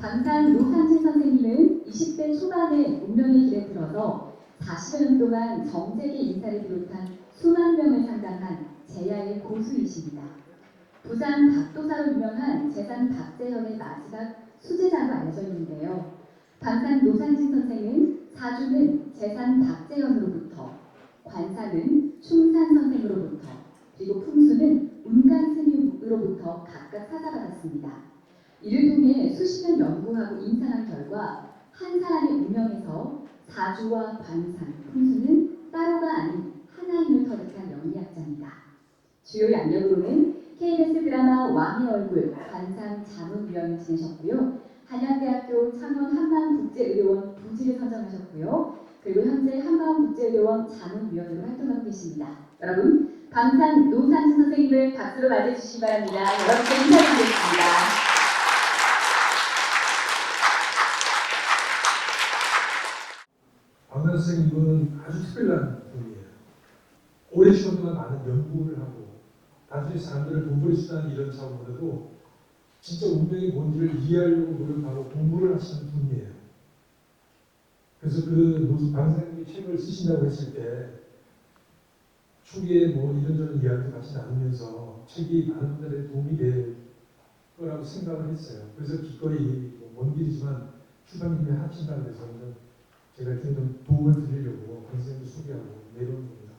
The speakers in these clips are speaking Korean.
방산 노상진 선생님은 20대 초반에 운명의 길에 들어서 40여 년 동안 정재계 인사를 비롯한 수만 명을 상담한 제야의 고수이십니다. 부산 박도사로 유명한 재산 박재현의 마지막 수제자로 알려져 있는데요. 방산 노상진 선생은 사주는 재산 박재현으로부터, 관사는 충산 선생으로부터, 그리고 풍수는 운간 스님으로부터 각각 찾아받았습니다. 이를 통해 수십 년 연구하고 임상한 결과 한 사람의 운명에서 사주와 관상, 풍수는 따로가 아닌 하나임을 터득한 영리학자입니다. 주요 양력으로는 KBS 드라마 왕의 얼굴, 관상 자문위원을 지내셨고요. 한양대학교 창원 한마음국제의료원 부지를 선정하셨고요. 그리고 현재 한마음국제의료원 자문위원으로 활동하고 계십니다. 여러분, 방산 노상진 선생님을 박수로 맞이해주시기 바랍니다. 여러분께 인사드리겠습니다. 방산 선생님은 아주 특별한 분이에요. 오랜 시간 동안 많은 연구를 하고 단순히 사람들을 돈벌이 수단 이런 차원보다도 진짜 운명이 뭔지를 이해하려고 노력하고 공부를 하시는 분이에요. 그래서 방 선생님이 책을 쓰신다고 했을 때 초기에 뭐 이런저런 이야기도 같이 나누면서 책이 많은 분들의 도움이 될 거라고 생각을 했어요. 그래서 기꺼이 먼 길이지만 출판님이 하신다고 해서 제가 좀 도움을 드리려고 방 선생님을 소개하고 내려온 겁니다.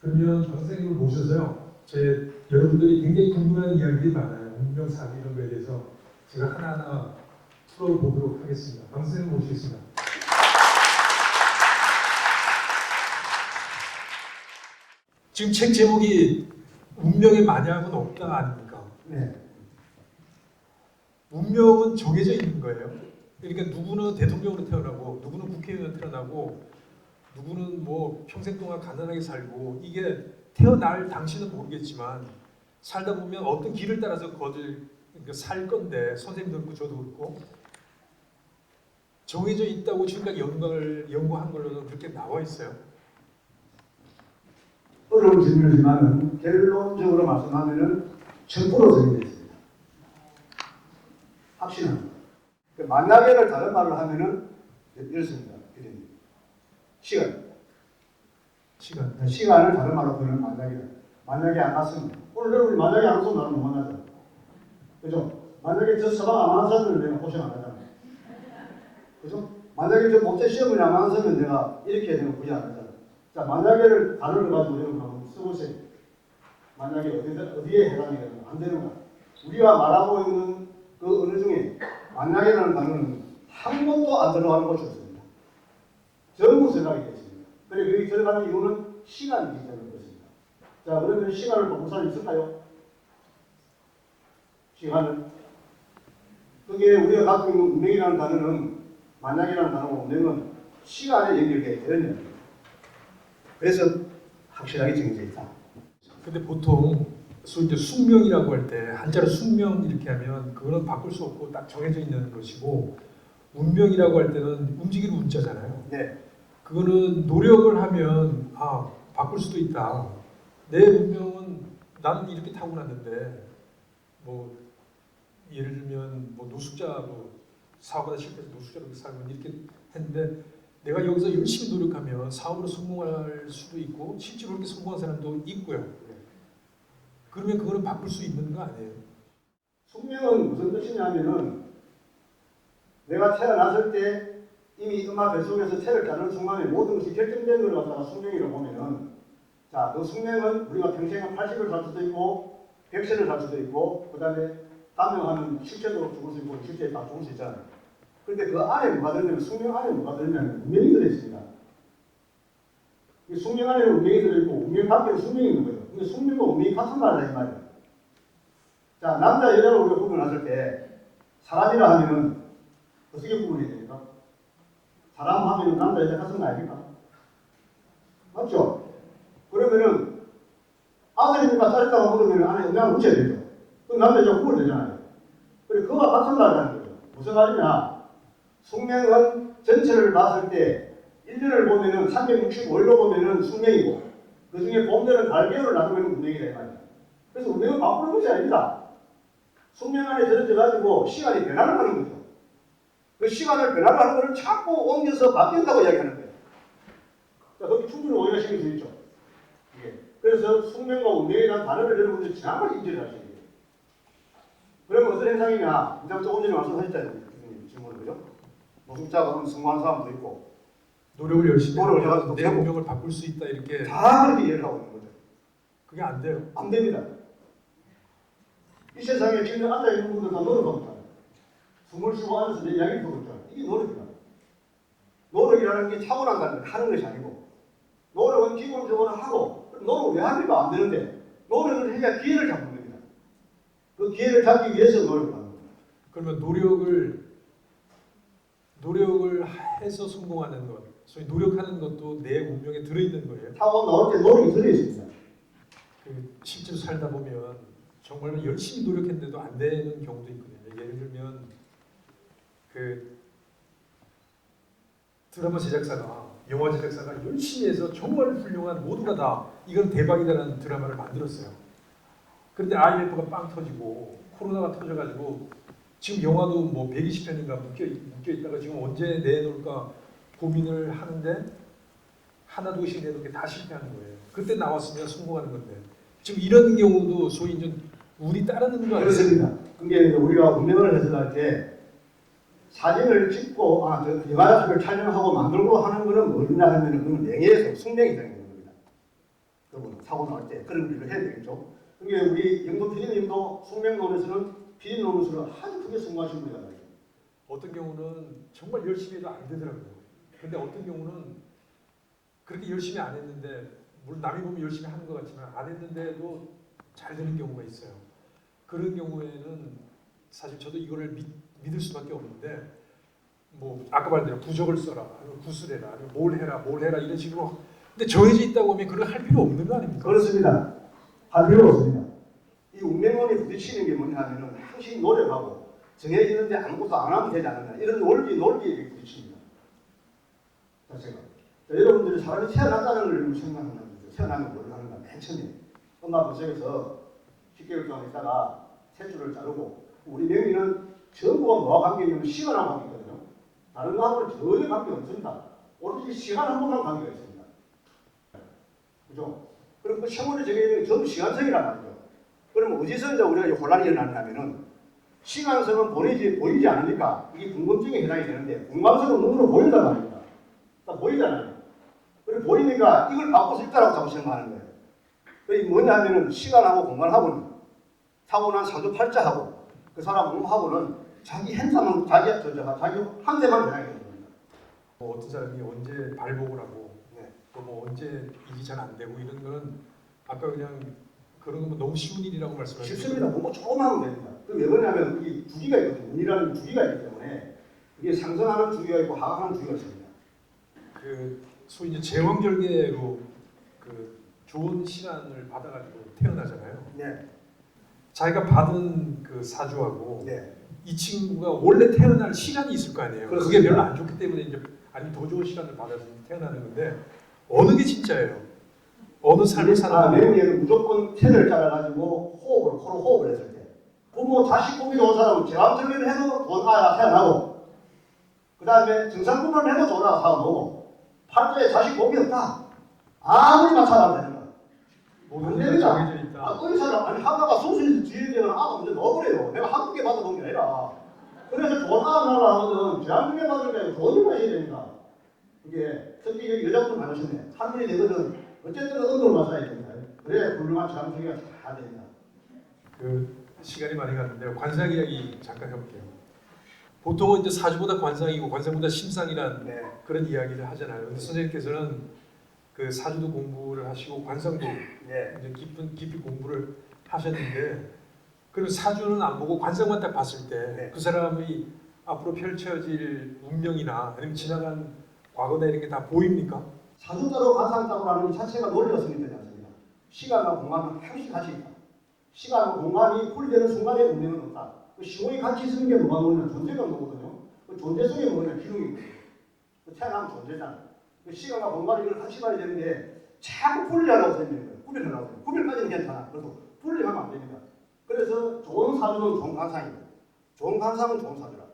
그러면 방 선생님을 모셔서요. 여러분들이 굉장히 궁금한 이야기들이 많아요. 운명 사기 이런 거에 대해서 제가 하나하나 풀어보도록 하겠습니다. 방 선생님 모시겠습니다. 지금 책 제목이 운명의 만약은 없다 아닙니까? 네. 운명은 정해져 있는 거예요. 그러니까 누구는 대통령으로 태어나고 누구는 국회의원으로 태어나고 누구는 뭐 평생 동안 가난하게 살고 이게 태어날 당시는 모르겠지만 살다 보면 어떤 길을 따라서 그러니까 살 건데 선생님도 그렇고 저도 그렇고 정해져 있다고 지금까지 연구한 걸로는 그렇게 나와 있어요. 어려운 질문이지만은 결론적으로 말씀하면은 1000% 정해져 있습니다. 확신합니다. 만약에를 다른 말로 하면은 이렇습니다. 시간을 다른 말로 표현하면 만약에 안 왔으면 오늘 우리 만약에 안 왔으면 나는 못 만나죠. 그죠? 만약에 저 서방 안 왔으면 내가 고생 안 하잖아요. 그죠? 만약에 저 목재 시험을 안 왔으면 내가 이렇게 되면 굳이 안 하잖아요. 자, 만약에를 단어를 가지고 여러분 한번 써보세요. 만약에 어디에 해당이 되는 안 되는 거야. 우리가 말하고 있는 그 어느 중에 만약에라는 단어는 한 번도 안 들어가는 것이 없습니다. 전부 생각이 되어 있습니다. 그리고 여기 들어가는 이유는 시간이기 때문에 그렇습니다. 자, 그러면 시간을 바꿀 사람이 있을까요? 시간을. 그게 우리가 갖고 있는 운명이라는 단어는 만약이라는 단어고 운명은 시간에 연결되어 있는 겁니다. 그래서 확실하게 정해져 있다. 근데 보통 이제 숙명이라고 할 때 한자로 숙명 이렇게 하면 그거는 바꿀 수 없고 딱 정해져 있는 것이고 운명이라고 할 때는 움직이는 운자잖아요. 네. 그거는 노력을 하면 바꿀 수도 있다. 내 운명은 나는 이렇게 타고났는데 뭐 예를 들면 뭐 노숙자로 사업하다 실패해서 노숙자로 살면 이렇게 했는데 내가 여기서 열심히 노력하면 사업으로 성공할 수도 있고 실제로 그렇게 성공한 사람도 있고요. 그러면 그거는 바꿀 수 있는 거 아니에요? 숙명은 무슨 뜻이냐면은 내가 태어났을 때 이미 엄마 뱃속에서 태를 따는 순간에 모든 것이 결정된 걸 갖다가 숙명이라고 보면은 자, 그 숙명은 우리가 평생 80을 살 수도 있고 100세를 살 수도 있고 그 다음에 단명하면 실제도 죽을 수 있고 실제 다 죽을 수 있잖아요. 그런데 그 안에 뭐가 들면 숙명 안에 뭐가 들면 운명이 들어있습니다. 이 숙명 안에는 운명이 들어있고 운명 밖에는 숙명이 있는 거죠. 근데 숙명과 운명이 같은 말이다 이 말이에요. 자, 남자 여자를 우리가 구분했을 때 사람이라 하면은 어떻게 구분해야 됩니까? 사람 하면 남자 여자 같은 거 아닙니까? 맞죠? 그러면은 아들이니까 딸이라고 물으면 안에 음양을 붙여야 되죠. 그럼 남자 여자 구분 되잖아요. 그래 그와 같은 말이라는 거죠. 무슨 말이냐? 숙명은 전체를 봤을 때 1년을 보면은 365일로 보면은 숙명이고 그 중에 봄들은 달개월을 나누면 운명이다 이 말이에요. 그래서 운명을 바꾸는 것이 아닙니다. 숙명 안에 들어져 가지고 시간이 변화를 하는 거죠. 그 시간을 변화하는 것을 자꾸 옮겨서 바뀐다고 이야기하는 거예요. 자, 거기 충분히 오해가 생길 수 있죠. 예. 그래서 숙명과 운명이라는 단어를 여러분들이 정확하게 인지를 하셔야 돼요. 그러면 어떤 현상이냐? 일단 조금 전에 말씀하셨잖아요. 질문을 그죠? 노숙자가 성공한 사람도 있고 노력을 열심히 노력을 하면 해가지고 내 되고. 운명을 바꿀 수 있다 이렇게 다 그렇게 이해를 하고 있는 거죠. 그게 안 돼요. 안 됩니다. 이 세상에 지금 앉아있는 분들 다 노력하고 있잖아요. 숨을 쉬고 앉아서 내 이야기를 하고 있잖아요. 이게 노력이다. 노력이라는 게 타고난 하는 것이 아니고 노력은 기본적으로 하고 노력을 왜 합니까? 안 되는데 노력을 해야 기회를 잡는 겁니다. 그 기회를 잡기 위해서 노력을 하는 겁니다. 그러면 노력을 해서 성공하는 것, 소위 노력하는 것도 내 운명에 들어있는 거예요. 타고 나올 때 노력이 들어있습니다. 그 실제로 살다 보면 정말 열심히 노력했는데도 안 되는 경우도 있거든요. 예를 들면 그 드라마 제작사가 영화 제작사가 열심히 해서 정말 훌륭한 모두가 다 이건 대박이다라는 드라마를 만들었어요. 그런데 IMF가 빵 터지고 코로나가 터져가지고 지금 영화도 뭐 120편인가 묶여 있다가 지금 언제 내놓을까 고민을 하는데 하나 둘씩 내놓게 다 실패하는 거예요. 그때 나왔으면 성공하는 건데 지금 이런 경우도 소위 이제 운이 따르는 거 아니에요? 그렇습니다. 그게 우리가 운명을 해석할 때 사진을 찍고 영화를 촬영하고 만들고 하는 거는 뭐냐 하면 그건 명예에서 숙명이 되는 겁니다. 여러분 사고 날 때 그런 일을 해야 되겠죠. 그게 우리 영도 PD님도 숙명론에서는 PD론에서는 아주 크게 성공하신 분이잖아요. 어떤 경우는 정말 열심히 해도 안 되더라고요. 근데 어떤 경우는 그렇게 열심히 안 했는데 물론 남이 보면 열심히 하는 것 같지만 안 했는데도 잘 되는 경우가 있어요. 그런 경우에는 사실 저도 이거를 믿을 수밖에 없는데 뭐 아까 말대로 부적을 써라, 아니면 구슬해라, 아니면 뭘 해라 이런 식으로 근데 정해져 있다고 하면 그걸 할 필요 없는 거 아닙니까? 그렇습니다. 할 필요 없습니다. 이 운명론이 부딪히는 게 뭐냐면은 항상 노력하고 정해지는데 아무것도 안 하면 되지 않느냐 이런 논리에 부딪힙니다. 자체가. 여러분들이 사람이 태어났다는 걸 생각하는 거죠. 태어나면 뭘 하는가 맨 처음에 엄마 뱃속에서 10개월 동안 있다가 셋줄을 자르고 우리 명리는 전부가 뭐와 관계있냐면 시간하고 관계있거든요. 다른 거하고는 전혀 관계 없습니다. 오로지 시간 한 번만 관계가 있습니다. 그죠? 그럼 그 세월이 정해지는 게 전부 시간성이란 말이죠. 그럼 어디서 이제 우리가 혼란이 일어나냐면은 시간성은 보이지 않으니까 이게 궁금증에 해당이 되는데 공간성은 눈으로 보인단 말입니다. 딱 보이잖아요. 그리고 보이니까 이걸 바꿀 수 있다라고 자꾸 생각하는 거예요. 그게 뭐냐 하면은 시간하고 공간하고는 타고난 사주팔자하고 그 사람 몸하고는 자기 행사만 자기 한대만 해야 되는 겁니다. 뭐 어떤 사람이 언제 발복을 하고 네. 또 뭐 언제 일이 잘 안 되고 이런 거는 아까 그냥 그런 거면 너무 쉬운 일이라고 말씀하셨죠. 쉽습니다. 뭐 조금 하면 됩니다. 왜 그러냐면 이 주기가 있거든요. 운이라는 주기가 있기 때문에 이게 상승하는 주기가 있고 하강하는 주기가 있습니다. 그 소위 이제 제왕절개로 그 좋은 시간을 받아가지고 태어나잖아요. 네. 자기가 받은 그 사주하고 네. 이 친구가 원래 태어날 시간이 있을 거 아니에요. 그게 그렇습니다. 별로 안 좋기 때문에 이제 아니 더 좋은 시간을 받아서 태어나는 건데 어느 게 진짜예요? 어느 삶을 사는 거예요? 매일은 무조건 태를 짜가지고 코로 호흡을 했을 때 부모 자식 보기 좋은 사람은 제왕절개를 해도 좋은 아이가 태어나고 그 다음에 정상분만 해도 좋은 아이가 태어나고 팔자에 자식 복이 없다. 아무리 맞춰도 되는 거야. 모든 게 됩니다. 정해져 있다. 의사는 아니 하다가 수술에서 뒤에 되면 아가 먼저 넣어버려요. 내가 한두 개 받아본 게 아니라. 그래서 좋은 아가 나라거든 제왕절개 받을 때 좋은 일 마셔야 됩니다. 이게 특히 여자분 많으시네. 한 일이 되거든. 어쨌든 운동을 맞아야 됩니다. 그래야 훌륭한 제왕절개가 잘 됩니다. 그 시간이 많이 갔는데요. 관상 이야기 잠깐 해볼게요. 보통은 이제 사주보다 관상이고 관상보다 심상이란 네. 그런 이야기를 하잖아요. 근데 선생님께서는 그 사주도 공부를 하시고 관상도 네. 이제 깊이 공부를 하셨는데 그럼 사주는 안 보고 관상만 딱 봤을 때 네. 그 사람의 앞으로 펼쳐질 운명이나 아니면 지나간 과거나 이런 게 다 보입니까? 사주자로 관상자로라는 자체가 논리가 성립되지 않습니다. 시간과 공간은 항상 같이 있다. 시간과 공간이 분리되는 순간에 운명은 없다. 그 시공이 같이 있는 게 뭐가 뭐냐? 존재가 뭐거든요. 그 존재 속에 뭐냐? 기능이 있거든요. 그 태어나면 존재잖아. 그 시간과 공간을 이걸 같이 봐야 되는데 자꾸 분리하려고 생기는 거예요. 구별하려고 해요. 구별까지는 괜찮아. 그래도 분리하면 안 됩니다. 그래서 좋은 사주는 좋은 관상이고 좋은 관상은 좋은 사주라.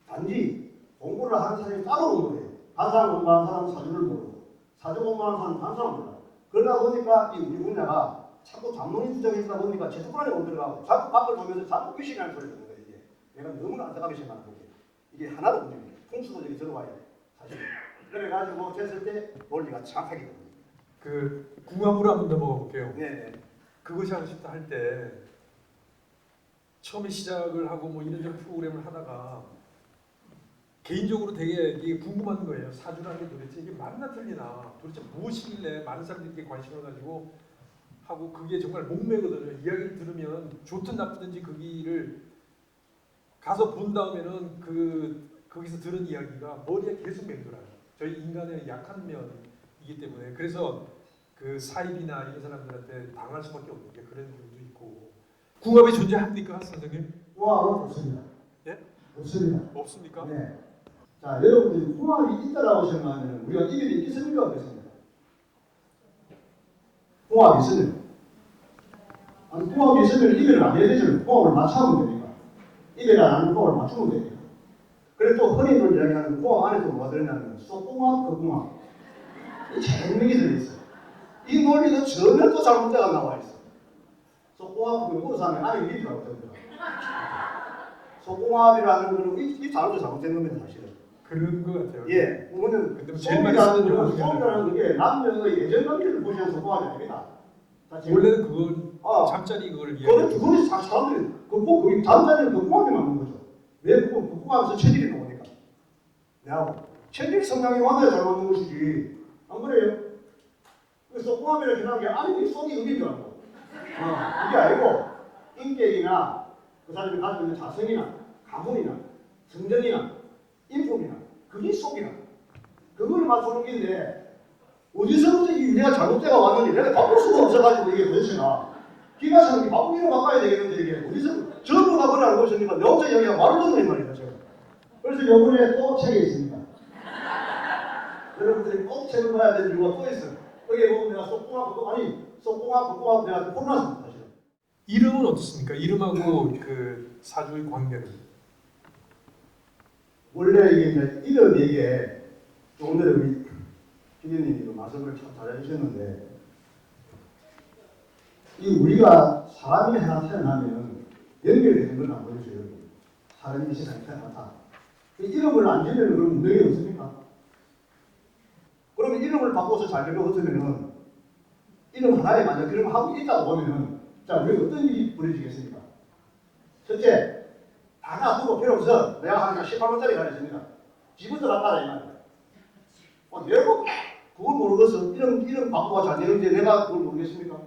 단지 공부를 하는 사람이 따로 공부해요. 반사를 공부하는 사람은 사주를 모르고 사주 공부하는 사람은 반사를 몰라요. 그러다 보니까 이 우리 분야가 자꾸 잡론이 주장해지다 보니까 제도권에 못 들어가고 자꾸 밖을 보면서 자꾸 의식하는 소리를 듣는 거예요. 이게 내가 너무나 안타깝게 생각하는 거예요. 이게 하나도 문제입니다. 풍수도 저기 들어와야 돼. 사실. 그래가지고 됐을 때 논리가 정확하게 됩니다. 그 궁합으로 한번 넘어가 볼게요. 네. 그것이 하고 싶다 할 때 처음에 시작을 하고 뭐 이런저런 프로그램을 하다가 개인적으로 되게 이게 궁금한 거예요. 사주라는 게 도대체 이게 맞나 틀리나, 도대체 무엇이길래 많은 사람들이 이렇게 관심을 가지고 하고, 그게 정말 목매거든요. 이야기를 들으면 좋든 나쁘든지 그 길을 가서 본 다음에는 거기서 들은 이야기가 머리에 계속 맴돌아요. 저희 인간의 약한 면이기 때문에. 그래서 그 사입이나 이런 사람들한테 당할 수밖에 없는 게 그런 경우도 있고. 궁합이 존재합니까, 선생님? 궁합은 없습니다. 예? 없습니다. 없습니까? 네. 자, 여러분들이 궁합이 있다라고 생각하면 우리가 이별이 있겠습니까? 없겠습니까? 궁합이 있으면. 아니, 궁합이 있으면 이별을 안 해야 되잖아요. 궁합을 맞추면 되니까. 이별을 안 하는 궁합을 맞추면 되니까. 그래서 또 흔히들 이야기하는 궁합 안에 또 뭐가 들어있냐면 속궁합, 극궁합. 이 재능이 들어있어요. 이 논리가 전혀 또 잘못되어 나와 있어. 속궁합, 그리고 사람이 안에 일이 잘못됩니다. 속궁합이라는 거는 이 단어도 잘못된 겁니다, 사실은. 그런 것 같아요. 예, 보면은 근데 뭐 제일 많이 쓰는 용어 중에 소음이라는 게 남녀의 예전관계를 보시는 속궁합이 아닙니다. 원래는 그건 아, 잠자리 그걸 그거는 이야기해요. 그거는 사람들이 거기 잠자리는 극궁합이 맞는 거죠. 왜 극궁합에서 체질이 나오니까. 내하고 체질 성향이 완전히 잘 맞는 것이지. 안 그래요? 그래서 속궁합이라는 지난 게 아니 속이 의미인 줄 알고. 그게 아니고 인격이나 그 사람이 가지고 있는 자성이나 가문이나 성전이나 인품이나 그게 속이나 그걸 맞추는 게인데 어디서부터 이 내가 잘못돼가 왔는지 내가 바꿀 수가 없어가지고 이게 도대체가 기가 차는 게 바꾸기로 바꿔야 되겠는데 이게 어디서 전부 다 그걸 알고 있으니까 내 혼자 이야기가 말을 듣는 말이다 제가. 그래서 이번에 또 책에 있습니다. 여러분들이 꼭 책을 봐야 될 이유가 또 있어요. 여기 보면 내가 속궁합 내가 혼났습니다 사실은. 이름은 어떻습니까? 이름하고 그 사주의 관계는? 원래 이게 이제 이름 얘기에 조금 전에 우리 피디님이 말씀을 참 잘해주셨는데 이 우리가 사람이 하나 태어나면 연결되는 걸 안 보여줘요. 사람이 이 세상에 태어났다. 이름을 안 지으면 그런 문제가 없습니까? 그러면 이름을 바꿔서 잘 되면 어쩌면은 이름 하나에 만약 그런 하고 있다고 보면은 자 우리 어떤 일이 벌어지겠습니까? 첫째 다 놔두고 필요 없어. 내가 한 18만짜리 가르칩니다. 집부터 놔봐라 이 말이야. 내가 그걸 모르겠어. 이름 바꾸가 잘 되는데 내가 그걸 모르겠습니까?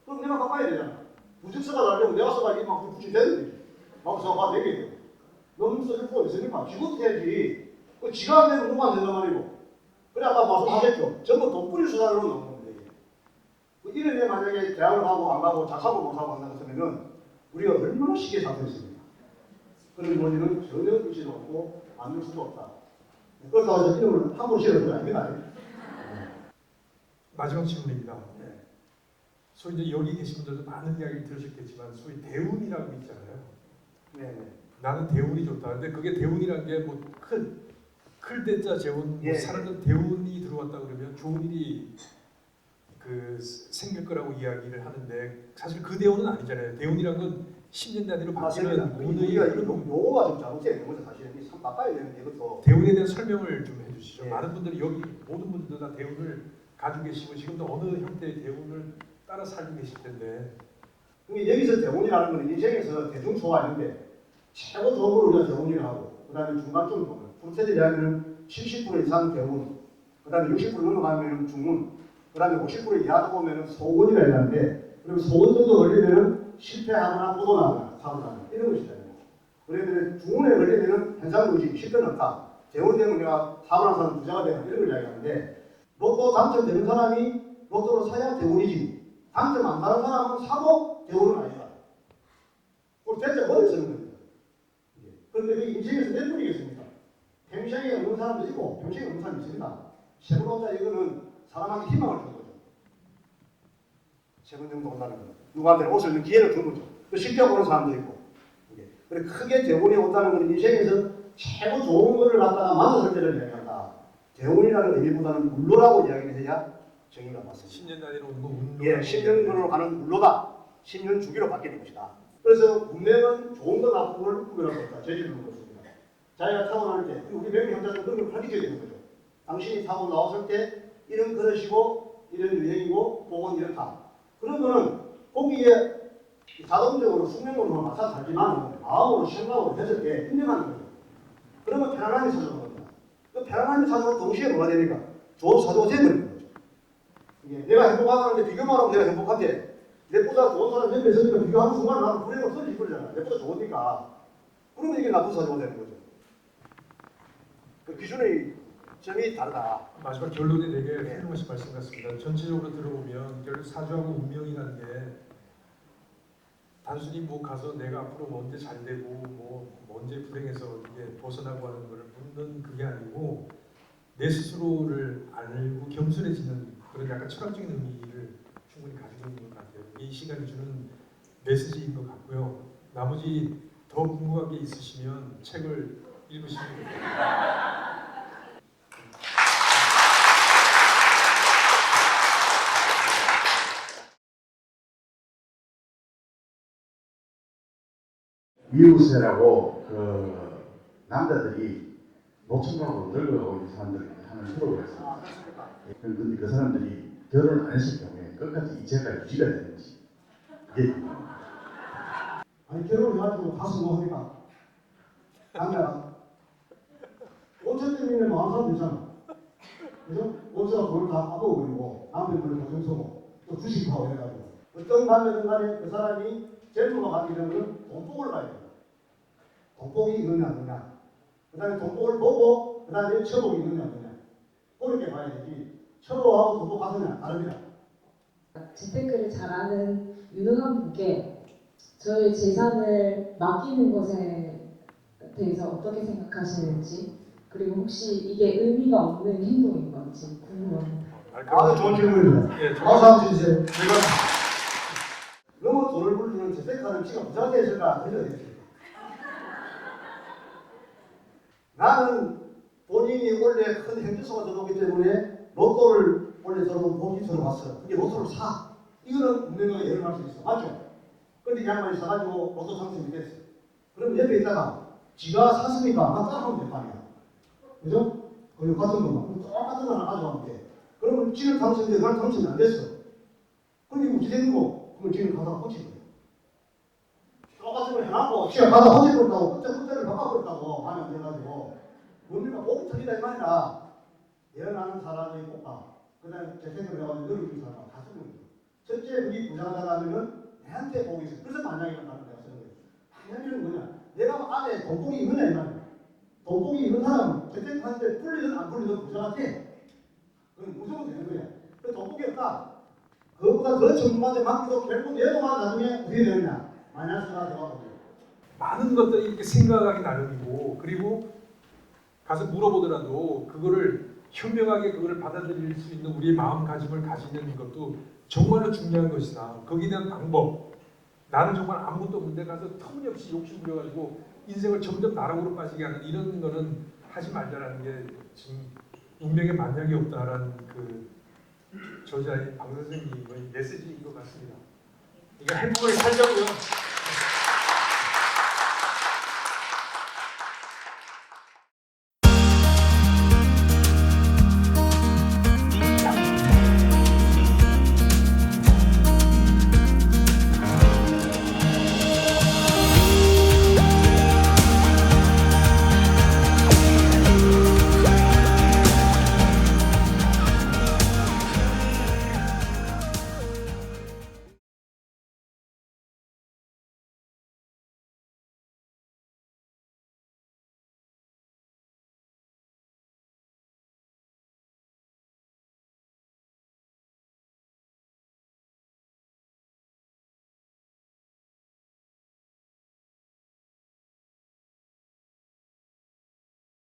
그럼 내가 바꿔야 되잖아. 부직서가 달려고 내가 써가지고 막 붙이면 되는 거지. 막 써가 되게. 너무 써줄 거 있으니까 지금부터 해야지. 지가 안 되면 누가 안 된단 말이고. 그래 아까 말씀하셨죠. 전부 돈뿌리 수단으로 나오는 건데 이게. 이름에 만약에 대학을 가고 안 가고 작하고 못하고 한다고 했으면은 우리가 얼마나 쉽게 잡혔습니까? 그런 논리는 전혀 의지도 없고 만들 수도 없다. 그렇다고 해서 이름을 함부로 지어놓은 건 아닙니다. 마지막 질문입니다. 네. 소위 이제 여기 계신 분들도 많은 이야기를 들으셨겠지만 소위 대운이라고 있잖아요. 네. 나는 대운이 좋다. 근데 그게 대운이란 게 뭐 클 때자 재운 예. 사람들 대운이 들어왔다 그러면 좋은 일이 그 생길 거라고 이야기를 하는데 사실 그 대운은 아니잖아요. 대운이란 건 10년 단위로 바뀌는 운의 우리가 흐름. 용어가 좀 잘못되는 거죠. 사실은 참 바꿔야 되는데 이것도. 대운에 대한 설명을 좀 해주시죠. 예. 많은 분들이 여기 모든 분들 다 대운을 가지고 계시고 지금도 어느 형태의 대운을 따라 살고 계실 텐데. 그러니까 여기서 대운이라는 건 인생에서 대중소화인데 최고 좋은 걸 우리가 대운이라고 하고 그 다음에 중간쯤 보면 프로세지 대학은 70% 이상 대운 그 다음에 60% 넘어가면 중운 그 다음에 50% 이하도 보면 소운이라 하는데 그럼 소운 정도 걸리면 실패하거나 보도나거나 사고나거나 이런 것이잖아요. 그런데 중운에 걸리면 현상의식 실패는 없다. 대운이 되면 내가 사고난 사람 부자가 되는 이런 걸 이야기하는데 로또 당첨되는 사람이 로또로 사야 대운이지 당첨 안 받은 사람은 사고 대운은 아니다. 그걸 대체 어디 쓰는 겁니다. 그런데 그 인생에서 몇 분이겠습니까? 평생에 없는 사람도 있고 평생에 없는 사람이 있습니다. 세번 온다 이거는 사람한테 희망을 준 거죠. 세 번 정도 온다는 거는 누구한테 옷을 입는 기회를 준 거죠. 그 실패 보는 사람도 있고. 그 그래 크게 대운이 온다는 건 인생에서 최고 좋은 것을 갖다가 만났을 때를 이야기한다. 대운이라는 의미보다는 물로라고 이야기를 해야 정의가 맞습니다. 10년 단위로 오는 거 운동. 예, 10년으로 가는 물로다. 10년 주기로 바뀌는 것이다. 그래서 운명은 좋은 거 나쁜 걸 구별할 수 없다. 재질은 그렇습니다. 자기가 타고날 때 우리 명예 형제는 그런 걸 가르쳐야 되는 거죠. 당신이 타고 나왔을 때 이런 그릇이고 이런 유행이고 복은 이렇다. 그러면은 거기에 자동적으로 숙명으로 맞춰 살지만 마음으로 생각으로 했을 때 인정하는 거죠. 그러면 편안함이 찾아오는 겁니다. 그 편안함이 찾아오면 동시에 뭐가 되니까 좋은 사도가 되어버리는 거죠. 이게 내가 행복하다는데 비교만 하면 내가 행복한데 내보다 좋은 사람 옆에 있으니까 비교하는 순간 나는 불행을 터질 거잖아. 내보다 좋으니까. 그러면 이게 나쁜 사도가 되는 거죠. 그 기준의 점이 다르다. 마지막 결론이 되게 훌륭하신 말씀 같습니다. 전체적으로 들어보면 결국 사주하고 운명이라는 게 단순히 뭐 가서 내가 앞으로 언제 잘 되고 뭐 언제 불행해서 이게 벗어나고 하는 것을 묻는 그게 아니고 내 스스로를 알고 겸손해지는 그런 약간 철학적인 의미를 충분히 가지고 있는 것 같아요. 이 시간이 주는 메시지인 것 같고요. 나머지 더 궁금한 게 있으시면 책을 읽으시면 됩니다. 미우새라고 그 남자들이 노총각으로 늙어오는 사람들이 하는 프로가 있습니다. 그런데 그 사람들이 결혼 안 했을 경우에 끝까지 이체가 유지가 되는지 이게 궁금합니다. 아니 결혼해가지고 가서 뭐 합니까? 남자가 5천 때문에 많은 사람 있잖아. 그죠? 5천가 돈을 다 까먹어버리고 남편분을 보증 서고 또 주식하고 해가지고 어떤 남자든 간에 그 사람이 제주가 가기 전에는 돈복을 봐야 된다. 돈복이 있느냐 없느냐. 그 다음에 돈복을 보고 그 다음에 처복이 있느냐 없느냐. 그렇게 봐야 되지. 처복하고 돈복 가서냐 다릅니다. 재테크를 잘하는 유능한 분께 저의 재산을 맡기는 것에 대해서 어떻게 생각하시는지, 그리고 혹시 이게 의미가 없는 행동인 건지 궁금합니다. 아주 좋은 질문입니다. 예, 박수 한번 주세요. 제가 너무 돈을 벌리는 재테크하는 지가 부자가 있을까 그래야 되겠습니다. 나는 본인이 원래 큰 행주소가 들어오기 때문에 로또를 원래 저는 복이 들어왔어. 그게 로또를 사. 이거는 분명하게 예언할 수 있어. 맞죠? 근데 이 양반이 사가지고 로또 당첨이 됐어. 그럼 옆에 있다가 지가 샀으니까 나 따라하면 될 거 아니야. 그죠? 그리고 같은 것만. 똑같은 거 하나 가져가면 돼. 그러면 지는 당첨돼. 난 당첨이 안 됐어. 그럼 이거 어떻게 되는 거? 그럼 지는 가다가 꽂힌 거야. 똑같은 걸 해놨고 지가 가다가 꽂혀버렸다고 끝자를 바꿔버렸다고 하면 안 돼가지고 뭡니까? 복이 터지다 이 말이야. 예언하는 사람의 복과 그 다음에 재테크를 해가지고 늘어진 사람과 다 쓰는 거죠. 첫째 우리 부자가 하면은 내한테 복이 있어. 그래서 만약이라는 단어를 내가 쓰는 거예요. 만약이는 뭐냐? 내가 안에 돈복이 있느냐 이 말이야. 돈복이 있는 사람은 재테크 하는데 풀리든 안 풀리든 부자가 돼. 그건 무조건 되는 거야. 그 돈복이 없다. 그것보다 더 전문가한테 맡기도 결국 내도만 나중에 어떻게 되느냐? 마이너스가 되어가지고. 많은 것들이 이렇게 생각하기 나름이고 그리고 가서 물어보더라도 그거를 현명하게 그거를 받아들일 수 있는 우리의 마음가짐을 가지는 것도 정말로 중요한 것이다. 거기에 대한 방법. 나는 정말 아무것도 없는데 가서 터무니없이 욕심 부려가지고 인생을 점점 나락으로 빠지게 하는 이런 거는 하지 말자라는 게 지금 운명에 만약이 없다라는 그 저자의 방 선생님의 메시지인 것 같습니다. 이거 행복하게 살자고요.